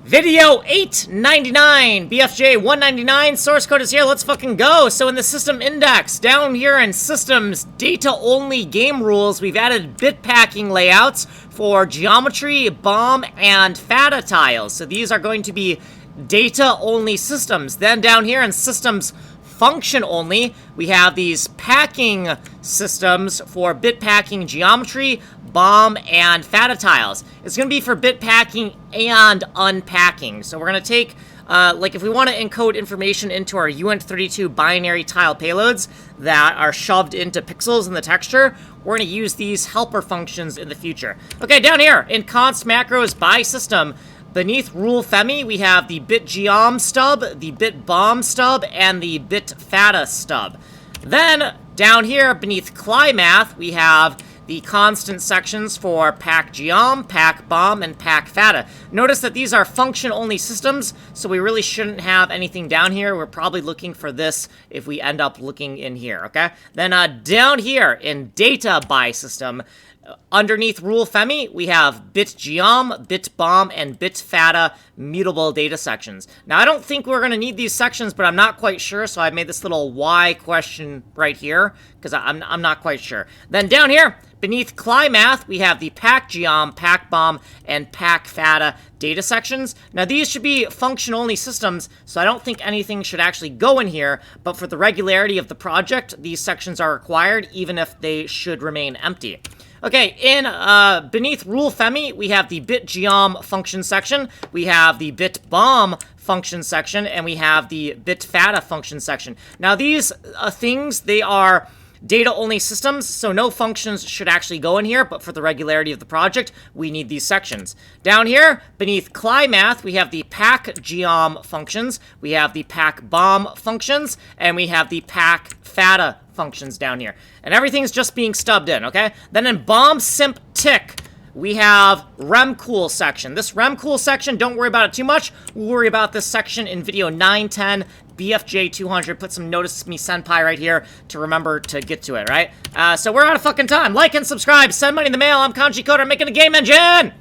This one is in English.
Video 899, BFJ 199, source code is here, let's fucking go. So in the system index, down here in systems, data only game rules, we've added bit packing layouts for geometry, bomb, and fada tiles. So these are going to be data only systems. Then down here in systems function only, we have these packing systems for bit packing geometry, bomb, and fada tiles. It's going to be for bit packing and unpacking. So we're going to take, like if we want to encode information into our uint32 binary tile payloads that are shoved into pixels in the texture, we're going to use these helper functions in the future. Okay, down here in const macros by system, beneath rule femi, we have the Bitgeom stub, the Bitbomb stub, and the Bitfada stub. Then, down here beneath clymath, we have the constant sections for packgeom, packbomb, and packfada. Notice that these are function-only systems, so we really shouldn't have anything down here. We're probably looking for this if we end up looking in here, okay? Then down here in data by system, underneath rule femi, we have bitgeom, bitbomb, and bitfada mutable data sections. Now, I don't think we're going to need these sections, but I'm not quite sure, so I made this little why question right here, because I'm not quite sure. Then down here, beneath clymath, we have the packgeom, packbomb, and packfada data sections. Now, these should be function-only systems, so I don't think anything should actually go in here, but for the regularity of the project, these sections are required, even if they should remain empty. Okay, in beneath rule femi, we have the bitgeom function section, we have the bitbomb function section, and we have the bitfada function section. Now, these things, they are data-only systems, so no functions should actually go in here, but for the regularity of the project, we need these sections. Down here, beneath clymath, we have the packgeom functions, we have the packbomb functions, and we have the packfada functions down here. And everything's just being stubbed in, okay? Then in bomb simp tick, we have remcool section. This remcool section, don't worry about it too much. We'll worry about this section in video 910. BFJ 200, put some notice me senpai right here to remember to get to it, right? So we're out of fucking time. Like and subscribe, send money in the mail. I'm Kanji Coder, making a game engine!